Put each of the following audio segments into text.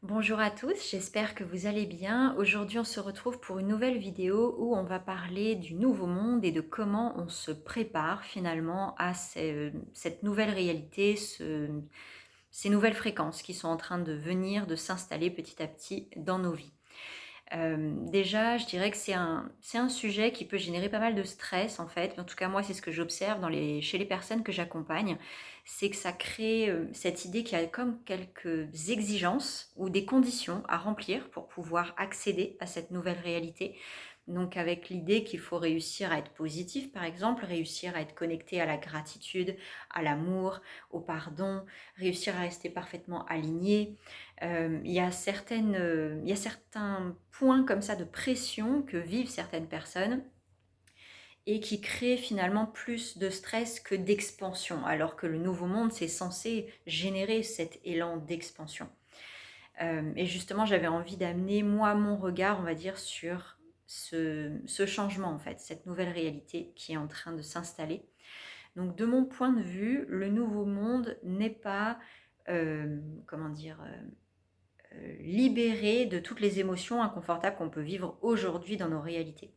Bonjour à tous, j'espère que vous allez bien. Aujourd'hui, on se retrouve pour une nouvelle vidéo où on va parler du nouveau monde et de comment on se prépare finalement à cette nouvelle réalité, ces nouvelles fréquences qui sont en train de venir, de s'installer petit à petit dans nos vies. Déjà, je dirais que c'est un sujet qui peut générer pas mal de stress en fait. En tout cas, moi, c'est ce que j'observe chez les personnes que j'accompagne. C'est que ça crée cette idée qu'il y a comme quelques exigences ou des conditions à remplir pour pouvoir accéder à cette nouvelle réalité. Donc avec l'idée qu'il faut réussir à être positif, par exemple, réussir à être connecté à la gratitude, à l'amour, au pardon, réussir à rester parfaitement aligné. Il y a certains points comme ça de pression que vivent certaines personnes et qui créent finalement plus de stress que d'expansion, alors que le nouveau monde, c'est censé générer cet élan d'expansion. Et justement, j'avais envie d'amener, moi, mon regard, on va dire, sur ce changement, en fait, cette nouvelle réalité qui est en train de s'installer. Donc, de mon point de vue, le nouveau monde n'est pas, comment dire, libéré de toutes les émotions inconfortables qu'on peut vivre aujourd'hui dans nos réalités.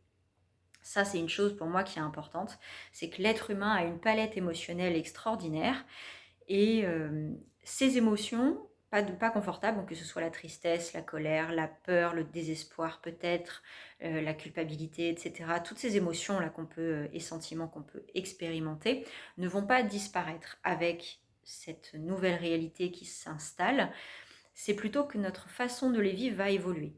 Ça, c'est une chose pour moi qui est importante, c'est que l'être humain a une palette émotionnelle extraordinaire et ces émotions, pas confortables, donc que ce soit la tristesse, la colère, la peur, le désespoir peut-être, la culpabilité, etc. Toutes ces émotions-là et sentiments qu'on peut expérimenter ne vont pas disparaître avec cette nouvelle réalité qui s'installe. C'est plutôt que notre façon de les vivre va évoluer.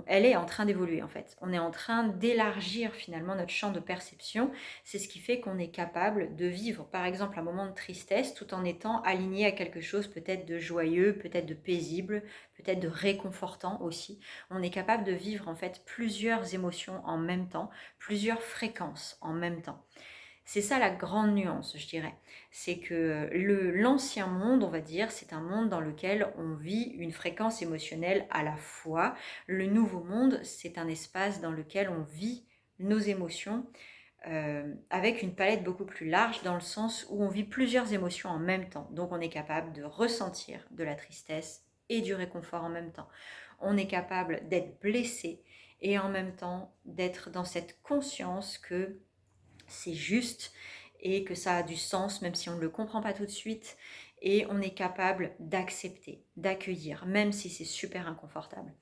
Elle est en train d'évoluer en fait. On est en train d'élargir finalement notre champ de perception. C'est ce qui fait qu'on est capable de vivre par exemple un moment de tristesse tout en étant aligné à quelque chose peut-être de joyeux, peut-être de paisible, peut-être de réconfortant aussi. On est capable de vivre en fait plusieurs émotions en même temps, plusieurs fréquences en même temps. C'est ça la grande nuance, je dirais. C'est que l'ancien monde, on va dire, c'est un monde dans lequel on vit une fréquence émotionnelle à la fois. Le nouveau monde, c'est un espace dans lequel on vit nos émotions avec une palette beaucoup plus large dans le sens où on vit plusieurs émotions en même temps. Donc on est capable de ressentir de la tristesse et du réconfort en même temps. On est capable d'être blessé et en même temps d'être dans cette conscience que c'est juste et que ça a du sens même si on ne le comprend pas tout de suite et on est capable d'accepter, d'accueillir, même si c'est super inconfortable.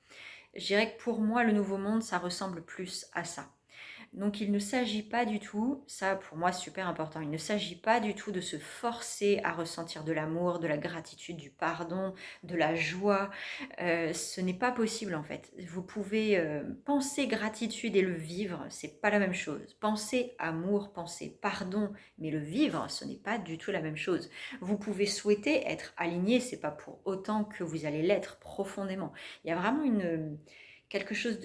Je dirais que pour moi, le nouveau monde, ça ressemble plus à ça. Donc il ne s'agit pas du tout, ça pour moi c'est super important, il ne s'agit pas du tout de se forcer à ressentir de l'amour, de la gratitude, du pardon, de la joie. Ce n'est pas possible en fait. Vous pouvez penser gratitude et le vivre, c'est pas la même chose. Penser amour, penser pardon, mais le vivre, ce n'est pas du tout la même chose. Vous pouvez souhaiter être aligné, c'est pas pour autant que vous allez l'être profondément. Il y a vraiment quelque chose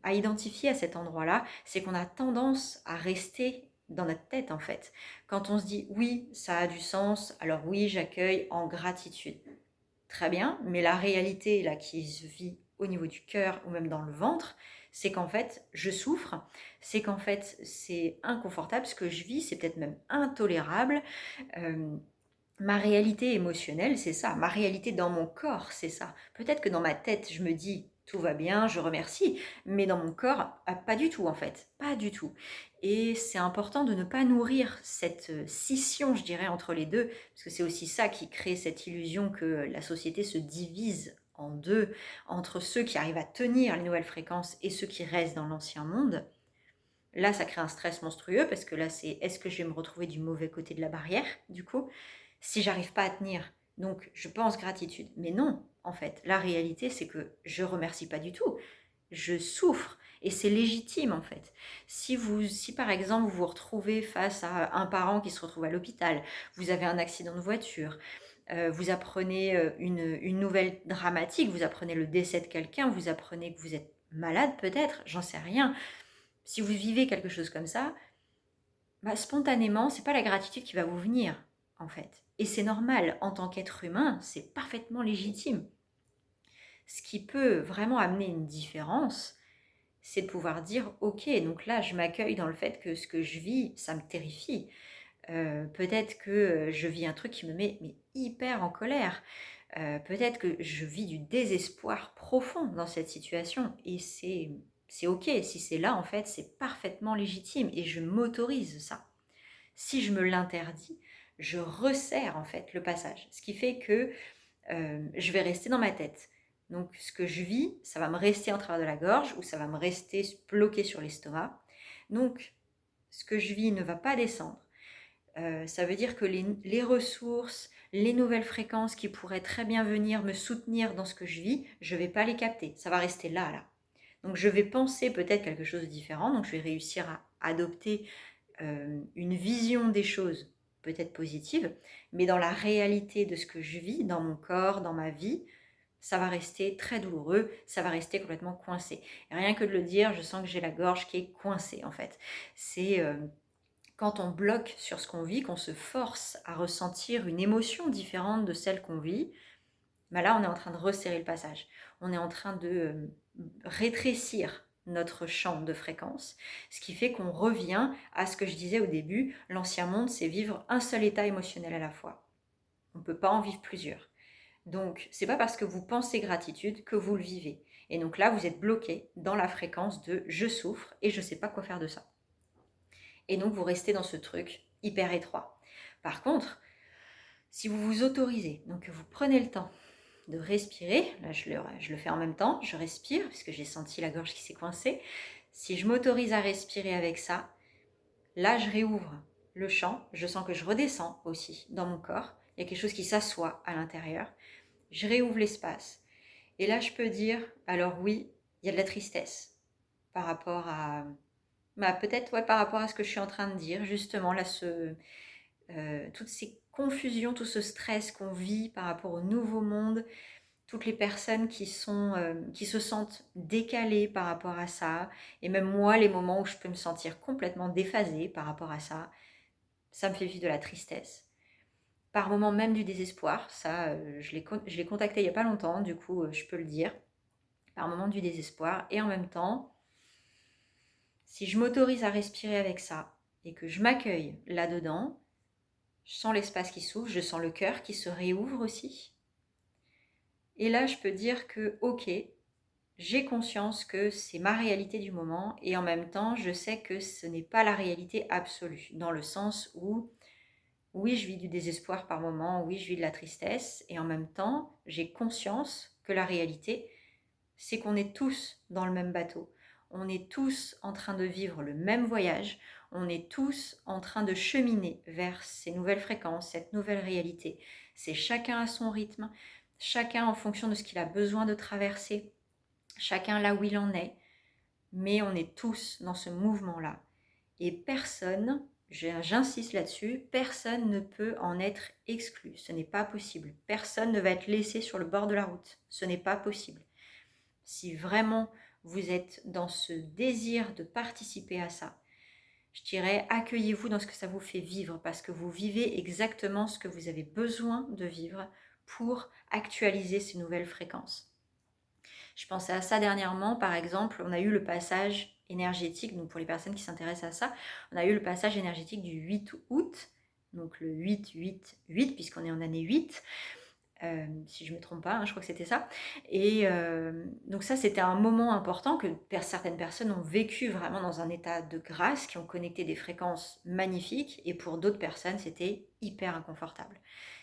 à identifier à cet endroit-là, c'est qu'on a tendance à rester dans notre tête en fait. Quand on se dit oui, ça a du sens, alors oui, j'accueille en gratitude. Très bien, mais la réalité là qui se vit au niveau du cœur ou même dans le ventre, c'est qu'en fait, je souffre, c'est qu'en fait, c'est inconfortable, ce que je vis, c'est peut-être même intolérable. Euh, Ma réalité émotionnelle, c'est ça. Ma réalité dans mon corps, c'est ça. Peut-être que dans ma tête, je me dis tout va bien, je remercie, mais dans mon corps, pas du tout en fait, pas du tout. Et c'est important de ne pas nourrir cette scission, je dirais, entre les deux, parce que c'est aussi ça qui crée cette illusion que la société se divise en deux, entre ceux qui arrivent à tenir les nouvelles fréquences et ceux qui restent dans l'ancien monde. Là, ça crée un stress monstrueux parce que là, c'est est-ce que je vais me retrouver du mauvais côté de la barrière, du coup, si j'arrive pas à tenir. Donc, je pense gratitude. Mais non, en fait, la réalité, c'est que je remercie pas du tout. Je souffre et c'est légitime en fait. Si par exemple vous vous retrouvez face à un parent qui se retrouve à l'hôpital, vous avez un accident de voiture, vous apprenez une nouvelle dramatique, vous apprenez le décès de quelqu'un, vous apprenez que vous êtes malade peut-être, j'en sais rien. Si vous vivez quelque chose comme ça, bah, spontanément, c'est pas la gratitude qui va vous venir, en fait. Et c'est normal, en tant qu'être humain, c'est parfaitement légitime. Ce qui peut vraiment amener une différence, c'est de pouvoir dire, ok, donc là, je m'accueille dans le fait que ce que je vis, ça me terrifie. Peut-être que je vis un truc qui me met mais hyper en colère. Peut-être que je vis du désespoir profond dans cette situation et c'est OK. Si c'est là, en fait, c'est parfaitement légitime et je m'autorise ça. Si je me l'interdis, je resserre en fait le passage. Ce qui fait que je vais rester dans ma tête. Donc ce que je vis, ça va me rester en travers de la gorge ou ça va me rester bloqué sur l'estomac. Donc ce que je vis ne va pas descendre. Ça veut dire que les ressources, les nouvelles fréquences qui pourraient très bien venir me soutenir dans ce que je vis, je ne vais pas les capter. Ça va rester là. Donc je vais penser peut-être quelque chose de différent. Donc je vais réussir à adopter une vision des choses peut-être positive, mais dans la réalité de ce que je vis, dans mon corps, dans ma vie, ça va rester très douloureux, ça va rester complètement coincé. Et rien que de le dire, je sens que j'ai la gorge qui est coincée en fait. C'est quand on bloque sur ce qu'on vit, qu'on se force à ressentir une émotion différente de celle qu'on vit, ben là on est en train de resserrer le passage. On est en train de rétrécir notre champ de fréquence, ce qui fait qu'on revient à ce que je disais au début, l'ancien monde, c'est vivre un seul état émotionnel à la fois. On ne peut pas en vivre plusieurs. Donc, c'est pas parce que vous pensez gratitude que vous le vivez. Et donc là, vous êtes bloqué dans la fréquence de je souffre et je ne sais pas quoi faire de ça. Et donc, vous restez dans ce truc hyper étroit. Par contre, si vous vous autorisez, donc vous prenez le temps de respirer, là je le fais en même temps, je respire puisque j'ai senti la gorge qui s'est coincée. Si je m'autorise à respirer avec ça, là je réouvre le champ, je sens que je redescends aussi dans mon corps, il y a quelque chose qui s'assoit à l'intérieur, je réouvre l'espace. Et là je peux dire, alors oui, il y a de la tristesse par rapport à... peut-être par rapport à ce que je suis en train de dire, justement, là, toutes ces confusions, tout ce stress qu'on vit par rapport au nouveau monde, toutes les personnes qui se sentent décalées par rapport à ça, et même moi, les moments où je peux me sentir complètement déphasée par rapport à ça, ça me fait vivre de la tristesse. Par moments même du désespoir, ça, je l'ai contacté il n'y a pas longtemps, du coup, je peux le dire. Par moments du désespoir, et en même temps, si je m'autorise à respirer avec ça, et que je m'accueille là-dedans, je sens l'espace qui s'ouvre, je sens le cœur qui se réouvre aussi. Et là, je peux dire que, ok, j'ai conscience que c'est ma réalité du moment et en même temps, je sais que ce n'est pas la réalité absolue, dans le sens où, oui, je vis du désespoir par moment, oui, je vis de la tristesse et en même temps, j'ai conscience que la réalité, c'est qu'on est tous dans le même bateau. On est tous en train de vivre le même voyage, on est tous en train de cheminer vers ces nouvelles fréquences, cette nouvelle réalité. C'est chacun à son rythme, chacun en fonction de ce qu'il a besoin de traverser, chacun là où il en est, mais on est tous dans ce mouvement-là. Et personne, j'insiste là-dessus, personne ne peut en être exclu. Ce n'est pas possible. Personne ne va être laissé sur le bord de la route. Ce n'est pas possible. Si vraiment vous êtes dans ce désir de participer à ça, je dirais accueillez-vous dans ce que ça vous fait vivre parce que vous vivez exactement ce que vous avez besoin de vivre pour actualiser ces nouvelles fréquences. Je pensais à ça dernièrement, par exemple, on a eu le passage énergétique, donc pour les personnes qui s'intéressent à ça, on a eu le passage énergétique du 8 août, donc le 8-8-8, puisqu'on est en année 8, si je ne me trompe pas, je crois que c'était ça. Et donc ça, c'était un moment important que certaines personnes ont vécu vraiment dans un état de grâce, qui ont connecté des fréquences magnifiques, et pour d'autres personnes, c'était hyper inconfortable.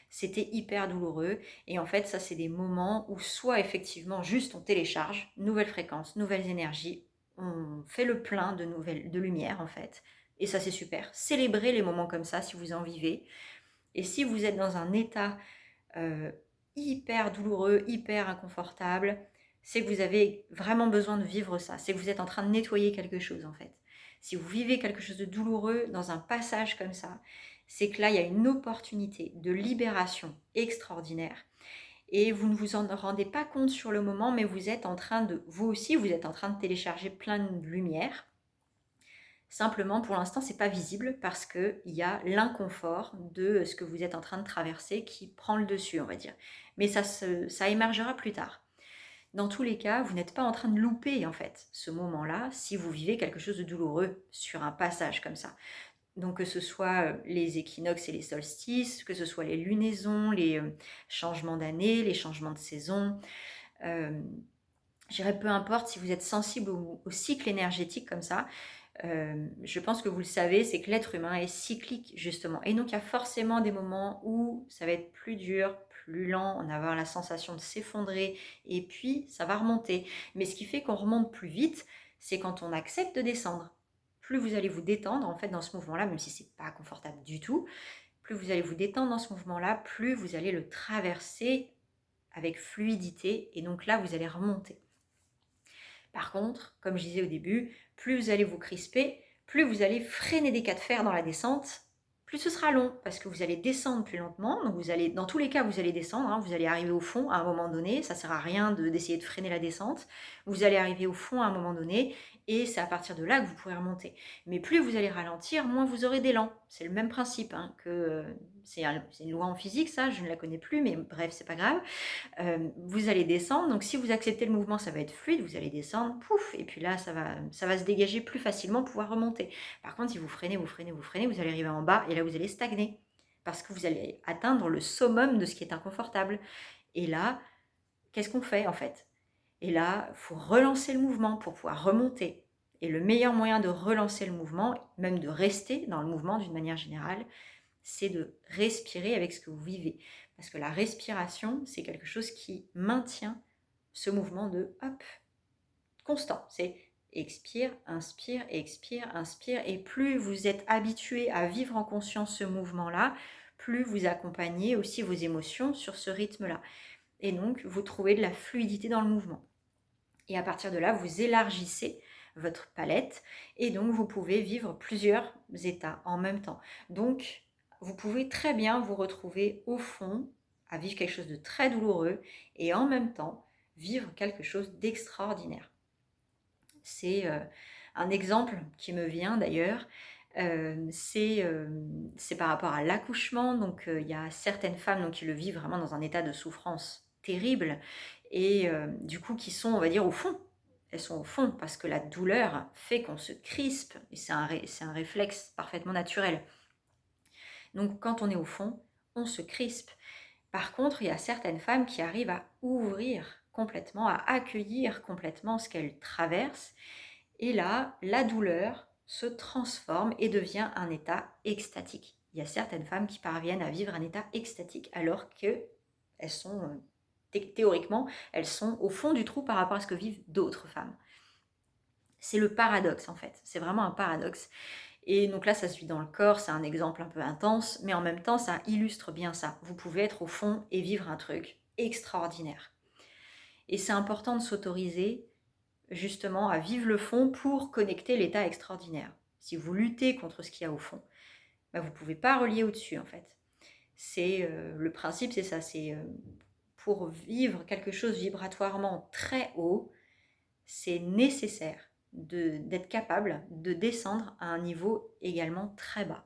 C'était hyper douloureux, et en fait, ça, c'est des moments où soit effectivement, juste on télécharge, nouvelles fréquences, nouvelles énergies, on fait le plein de lumière, en fait, et ça, c'est super. Célébrez les moments comme ça, si vous en vivez. Et si vous êtes dans un état hyper douloureux, hyper inconfortable, c'est que vous avez vraiment besoin de vivre ça, c'est que vous êtes en train de nettoyer quelque chose en fait. Si vous vivez quelque chose de douloureux dans un passage comme ça, c'est que là, il y a une opportunité de libération extraordinaire. Et vous ne vous en rendez pas compte sur le moment, mais vous êtes en train de, vous aussi, vous êtes en train de télécharger plein de lumière. Simplement, pour l'instant, c'est pas visible parce qu'il y a l'inconfort de ce que vous êtes en train de traverser qui prend le dessus, on va dire. Mais ça émergera plus tard. Dans tous les cas, vous n'êtes pas en train de louper, en fait, ce moment-là, si vous vivez quelque chose de douloureux sur un passage comme ça. Donc que ce soit les équinoxes et les solstices, que ce soit les lunaisons, les changements d'année, les changements de saison. Je dirais peu importe si vous êtes sensible au cycle énergétique comme ça, je pense que vous le savez, c'est que l'être humain est cyclique justement. Et donc il y a forcément des moments où ça va être plus dur, plus lent, on va avoir la sensation de s'effondrer et puis ça va remonter. Mais ce qui fait qu'on remonte plus vite, c'est quand on accepte de descendre. Plus vous allez vous détendre en fait dans ce mouvement-là, même si c'est pas confortable du tout, plus vous allez vous détendre dans ce mouvement-là, plus vous allez le traverser avec fluidité et donc là vous allez remonter. Par contre, comme je disais au début, plus vous allez vous crisper, plus vous allez freiner des cas de fer dans la descente, plus ce sera long parce que vous allez descendre plus lentement. Donc vous allez, dans tous les cas, vous allez descendre, hein, vous allez arriver au fond à un moment donné. Ça ne sert à rien d'essayer de freiner la descente. Vous allez arriver au fond à un moment donné et c'est à partir de là que vous pourrez remonter. Mais plus vous allez ralentir, moins vous aurez d'élan. C'est le même principe hein, que c'est une loi en physique, ça, je ne la connais plus, mais bref, c'est pas grave. Vous allez descendre, donc si vous acceptez le mouvement, ça va être fluide, vous allez descendre, pouf, et puis là, ça va se dégager plus facilement, pouvoir remonter. Par contre, si vous freinez, vous allez arriver en bas, et là, vous allez stagner, parce que vous allez atteindre le summum de ce qui est inconfortable. Et là, qu'est-ce qu'on fait, en fait? Et là, il faut relancer le mouvement pour pouvoir remonter. Et le meilleur moyen de relancer le mouvement, même de rester dans le mouvement d'une manière générale, c'est de respirer avec ce que vous vivez. Parce que la respiration, c'est quelque chose qui maintient ce mouvement de hop, constant. C'est expire, inspire, expire, inspire. Et plus vous êtes habitué à vivre en conscience ce mouvement-là, plus vous accompagnez aussi vos émotions sur ce rythme-là. Et donc, vous trouvez de la fluidité dans le mouvement. Et à partir de là, vous élargissez votre palette et donc vous pouvez vivre plusieurs états en même temps. Donc, vous pouvez très bien vous retrouver au fond à vivre quelque chose de très douloureux et en même temps vivre quelque chose d'extraordinaire. C'est un exemple qui me vient d'ailleurs. C'est par rapport à l'accouchement. Donc, il y a certaines femmes donc, qui le vivent vraiment dans un état de souffrance terrible et du coup qui sont, on va dire, au fond. Elles sont au fond parce que la douleur fait qu'on se crispe et c'est un réflexe parfaitement naturel. Donc, quand on est au fond, on se crispe. Par contre, il y a certaines femmes qui arrivent à ouvrir complètement, à accueillir complètement ce qu'elles traversent. Et là, la douleur se transforme et devient un état extatique. Il y a certaines femmes qui parviennent à vivre un état extatique alors qu'elles sont, théoriquement, elles sont au fond du trou par rapport à ce que vivent d'autres femmes. C'est le paradoxe en fait, c'est vraiment un paradoxe. Et donc là, ça se vit dans le corps, c'est un exemple un peu intense, mais en même temps, ça illustre bien ça. Vous pouvez être au fond et vivre un truc extraordinaire. Et c'est important de s'autoriser justement à vivre le fond pour connecter l'état extraordinaire. Si vous luttez contre ce qu'il y a au fond, bah vous ne pouvez pas relier au-dessus en fait. C'est le principe, c'est ça, c'est pour vivre quelque chose vibratoirement très haut, c'est nécessaire d'être capable de descendre à un niveau également très bas,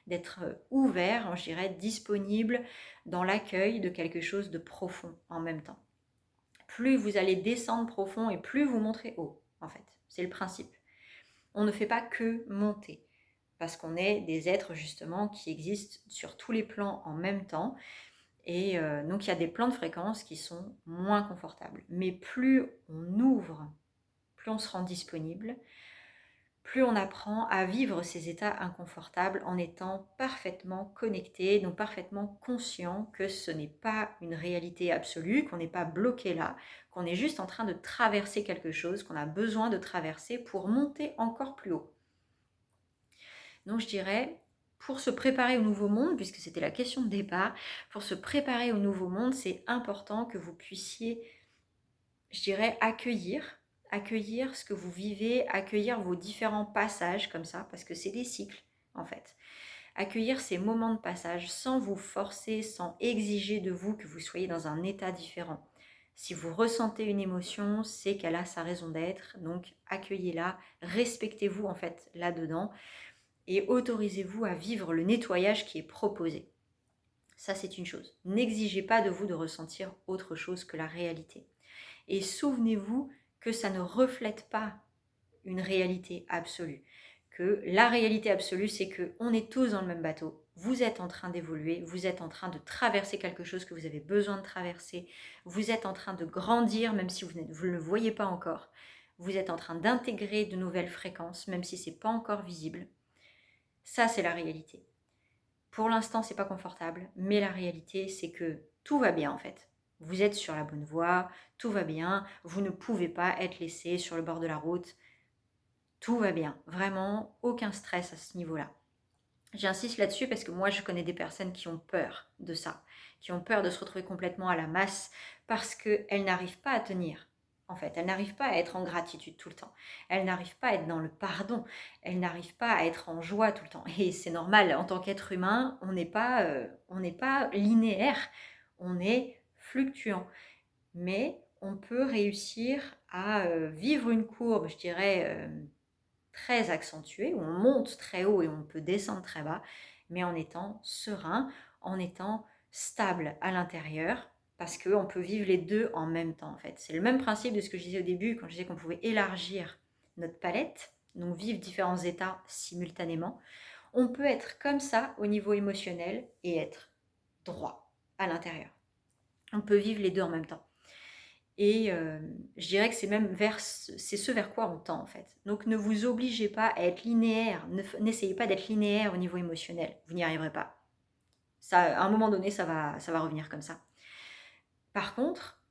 d'être ouvert, je dirais, disponible dans l'accueil de quelque chose de profond en même temps. Plus vous allez descendre profond et plus vous monterez haut, en fait. C'est le principe. On ne fait pas que monter, parce qu'on est des êtres justement qui existent sur tous les plans en même temps. Et donc il y a des plans de fréquence qui sont moins confortables. Mais plus on ouvre, plus on se rend disponible, plus on apprend à vivre ces états inconfortables en étant parfaitement connecté, donc parfaitement conscient que ce n'est pas une réalité absolue, qu'on n'est pas bloqué là, qu'on est juste en train de traverser quelque chose qu'on a besoin de traverser pour monter encore plus haut. Donc je dirais, pour se préparer au nouveau monde, puisque c'était la question de départ, pour se préparer au nouveau monde, c'est important que vous puissiez, je dirais, accueillir ce que vous vivez, accueillir vos différents passages comme ça, parce que c'est des cycles en fait. Accueillir ces moments de passage sans vous forcer, sans exiger de vous que vous soyez dans un état différent. Si vous ressentez une émotion, c'est qu'elle a sa raison d'être, donc accueillez-la, respectez-vous en fait là-dedans et autorisez-vous à vivre le nettoyage qui est proposé. Ça c'est une chose. N'exigez pas de vous de ressentir autre chose que la réalité. Et souvenez-vous que ça ne reflète pas une réalité absolue, que la réalité absolue, c'est qu'on est tous dans le même bateau. Vous êtes en train d'évoluer, vous êtes en train de traverser quelque chose que vous avez besoin de traverser, vous êtes en train de grandir, même si vous ne le voyez pas encore. Vous êtes en train d'intégrer de nouvelles fréquences, même si ce n'est pas encore visible. Ça, c'est la réalité. Pour l'instant, c'est pas confortable, mais la réalité, c'est que tout va bien en fait. Vous êtes sur la bonne voie, tout va bien, vous ne pouvez pas être laissé sur le bord de la route. Tout va bien, vraiment aucun stress à ce niveau-là. J'insiste là-dessus parce que moi, je connais des personnes qui ont peur de ça, qui ont peur de se retrouver complètement à la masse parce qu'elles n'arrivent pas à tenir. En fait, elles n'arrivent pas à être en gratitude tout le temps. Elles n'arrivent pas à être dans le pardon. Elles n'arrivent pas à être en joie tout le temps. Et c'est normal, en tant qu'être humain, on n'est pas linéaire, on est fluctuant. Mais on peut réussir à vivre une courbe, je dirais, très accentuée, où on monte très haut et on peut descendre très bas, mais en étant serein, en étant stable à l'intérieur, parce qu'on peut vivre les deux en même temps en fait. C'est le même principe de ce que je disais au début, quand je disais qu'on pouvait élargir notre palette, donc vivre différents états simultanément. On peut être comme ça au niveau émotionnel et être droit à l'intérieur. On peut vivre les deux en même temps. Et je dirais que c'est même c'est ce vers quoi on tend en fait. Donc ne vous obligez pas à être linéaire, n'essayez pas d'être linéaire au niveau émotionnel, vous n'y arriverez pas. Ça, à un moment donné, ça va revenir comme ça. Par contre,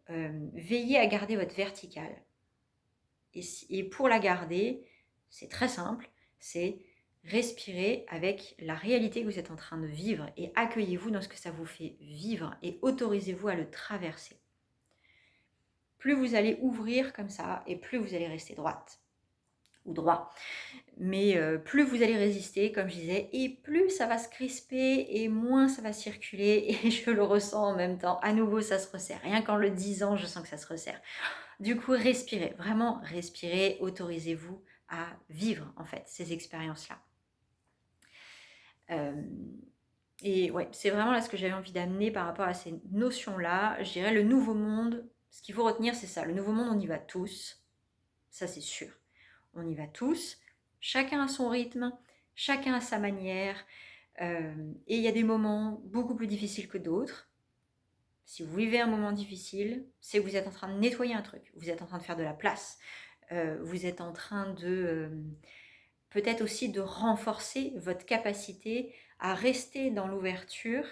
veillez à garder votre verticale. Et pour la garder, c'est très simple, c'est respirer avec la réalité que vous êtes en train de vivre et accueillez-vous dans ce que ça vous fait vivre et autorisez-vous à le traverser. Plus vous allez ouvrir comme ça et plus vous allez rester droite ou droit. Mais plus vous allez résister, comme je disais, et plus ça va se crisper et moins ça va circuler. Et je le ressens en même temps. À nouveau, ça se resserre. Rien qu'en le disant, je sens que ça se resserre. Du coup, respirez. Vraiment, respirez. Autorisez-vous à vivre, en fait, ces expériences-là. Et ouais, c'est vraiment là ce que j'avais envie d'amener par rapport à ces notions-là. Je dirais le nouveau monde. Ce qu'il faut retenir, c'est ça. Le nouveau monde, on y va tous. Ça, c'est sûr. On y va tous. Chacun a son rythme. Chacun a sa manière. Et il y a des moments beaucoup plus difficiles que d'autres. Si vous vivez un moment difficile, c'est que vous êtes en train de nettoyer un truc. Vous êtes en train de faire de la place. Vous êtes en train de... peut-être aussi de renforcer votre capacité à rester dans l'ouverture,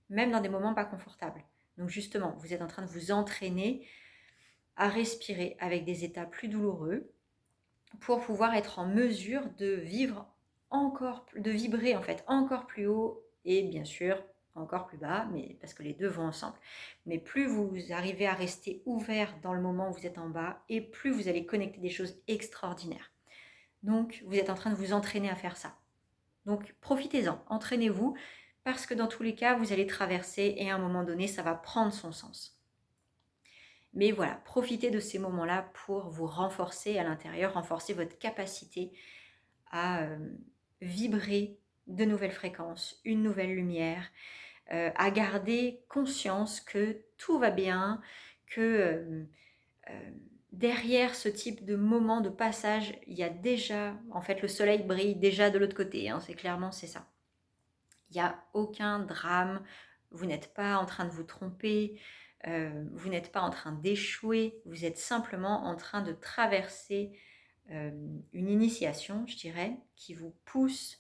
même dans des moments pas confortables. Donc justement, vous êtes en train de vous entraîner à respirer avec des états plus douloureux pour pouvoir être en mesure de vivre de vibrer en fait encore plus haut et bien sûr encore plus bas, mais parce que les deux vont ensemble. Mais plus vous arrivez à rester ouvert dans le moment où vous êtes en bas, et plus vous allez connecter des choses extraordinaires. Donc, vous êtes en train de vous entraîner à faire ça. Donc, profitez-en, entraînez-vous, parce que dans tous les cas, vous allez traverser et à un moment donné, ça va prendre son sens. Mais voilà, profitez de ces moments-là pour vous renforcer à l'intérieur, renforcer votre capacité à vibrer de nouvelles fréquences, une nouvelle lumière, à garder conscience que tout va bien, que derrière ce type de moment de passage, il y a déjà, en fait, le soleil brille déjà de l'autre côté, hein, c'est ça. Il n'y a aucun drame, vous n'êtes pas en train de vous tromper, vous n'êtes pas en train d'échouer, vous êtes simplement en train de traverser une initiation, je dirais, qui vous pousse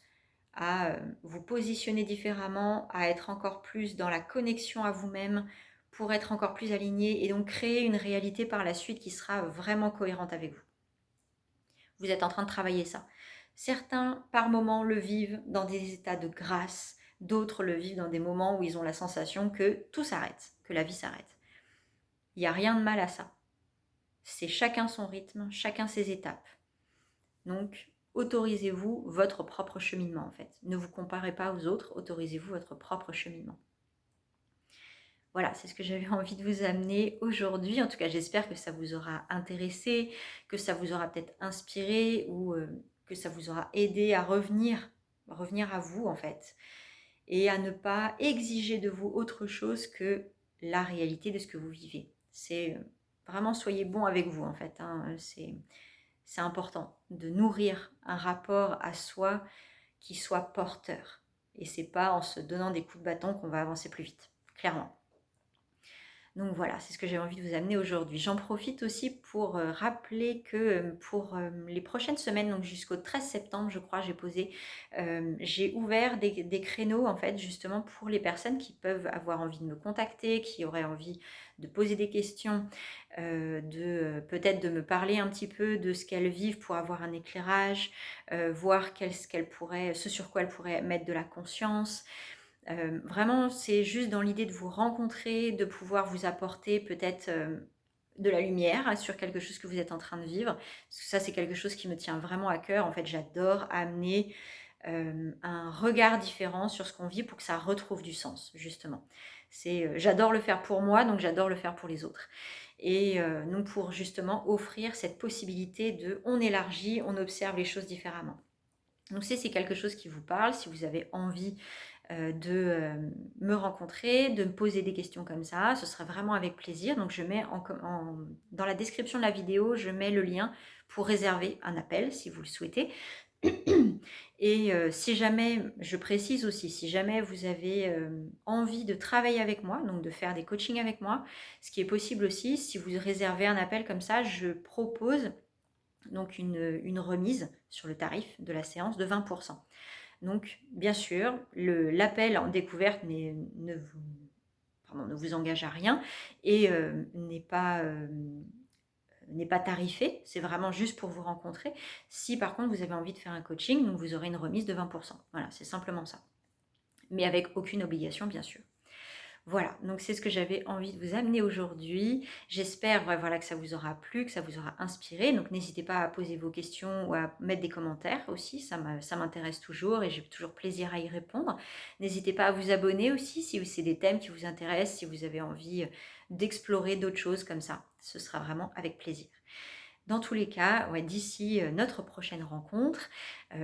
à vous positionner différemment, à être encore plus dans la connexion à vous-même pour être encore plus aligné et donc créer une réalité par la suite qui sera vraiment cohérente avec vous. Vous êtes en train de travailler ça. Certains, par moments, le vivent dans des états de grâce, d'autres le vivent dans des moments où ils ont la sensation que tout s'arrête, que la vie s'arrête. Il n'y a rien de mal à ça. C'est chacun son rythme, chacun ses étapes. Donc, autorisez-vous votre propre cheminement en fait. Ne vous comparez pas aux autres, autorisez-vous votre propre cheminement. Voilà, c'est ce que j'avais envie de vous amener aujourd'hui. En tout cas, j'espère que ça vous aura intéressé, que ça vous aura peut-être inspiré ou que ça vous aura aidé à revenir à vous en fait. Et à ne pas exiger de vous autre chose que la réalité de ce que vous vivez. C'est vraiment, soyez bon avec vous en fait. Hein. c'est important de nourrir un rapport à soi qui soit porteur. Et c'est pas en se donnant des coups de bâton qu'on va avancer plus vite, clairement. Donc voilà, c'est ce que j'ai envie de vous amener aujourd'hui. J'en profite aussi pour rappeler que pour les prochaines semaines, donc jusqu'au 13 septembre, je crois, j'ai ouvert des créneaux en fait justement pour les personnes qui peuvent avoir envie de me contacter, qui auraient envie de poser des questions, peut-être de me parler un petit peu de ce qu'elles vivent pour avoir un éclairage, voir ce sur quoi elles pourraient mettre de la conscience. Vraiment, c'est juste dans l'idée de vous rencontrer, de pouvoir vous apporter peut-être de la lumière sur quelque chose que vous êtes en train de vivre. Parce que ça, c'est quelque chose qui me tient vraiment à cœur. En fait, j'adore amener un regard différent sur ce qu'on vit pour que ça retrouve du sens, justement. J'adore le faire pour moi, donc j'adore le faire pour les autres. Et donc pour justement offrir cette possibilité on élargit, on observe les choses différemment. Donc si c'est quelque chose qui vous parle, si vous avez envie de me rencontrer, de me poser des questions comme ça, ce serait vraiment avec plaisir. Donc je mets dans la description de la vidéo, je mets le lien pour réserver un appel si vous le souhaitez. Et si jamais, je précise aussi, si jamais vous avez envie de travailler avec moi, donc de faire des coachings avec moi, ce qui est possible aussi, si vous réservez un appel comme ça, je propose donc une remise sur le tarif de la séance de 20%. Donc, bien sûr, l'appel en découverte ne vous engage à rien et n'est pas tarifé. C'est vraiment juste pour vous rencontrer. Si par contre vous avez envie de faire un coaching, donc vous aurez une remise de 20%. Voilà, c'est simplement ça. Mais avec aucune obligation, bien sûr. Voilà, donc c'est ce que j'avais envie de vous amener aujourd'hui. J'espère que ça vous aura plu, que ça vous aura inspiré. Donc n'hésitez pas à poser vos questions ou à mettre des commentaires aussi, ça m'intéresse toujours et j'ai toujours plaisir à y répondre. N'hésitez pas à vous abonner aussi si c'est des thèmes qui vous intéressent, si vous avez envie d'explorer d'autres choses comme ça. Ce sera vraiment avec plaisir. Dans tous les cas, d'ici notre prochaine rencontre,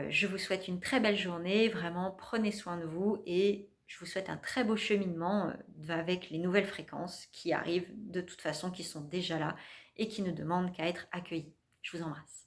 je vous souhaite une très belle journée. Vraiment, prenez soin de vous et je vous souhaite un très beau cheminement avec les nouvelles fréquences qui arrivent de toute façon, qui sont déjà là et qui ne demandent qu'à être accueillies. Je vous embrasse.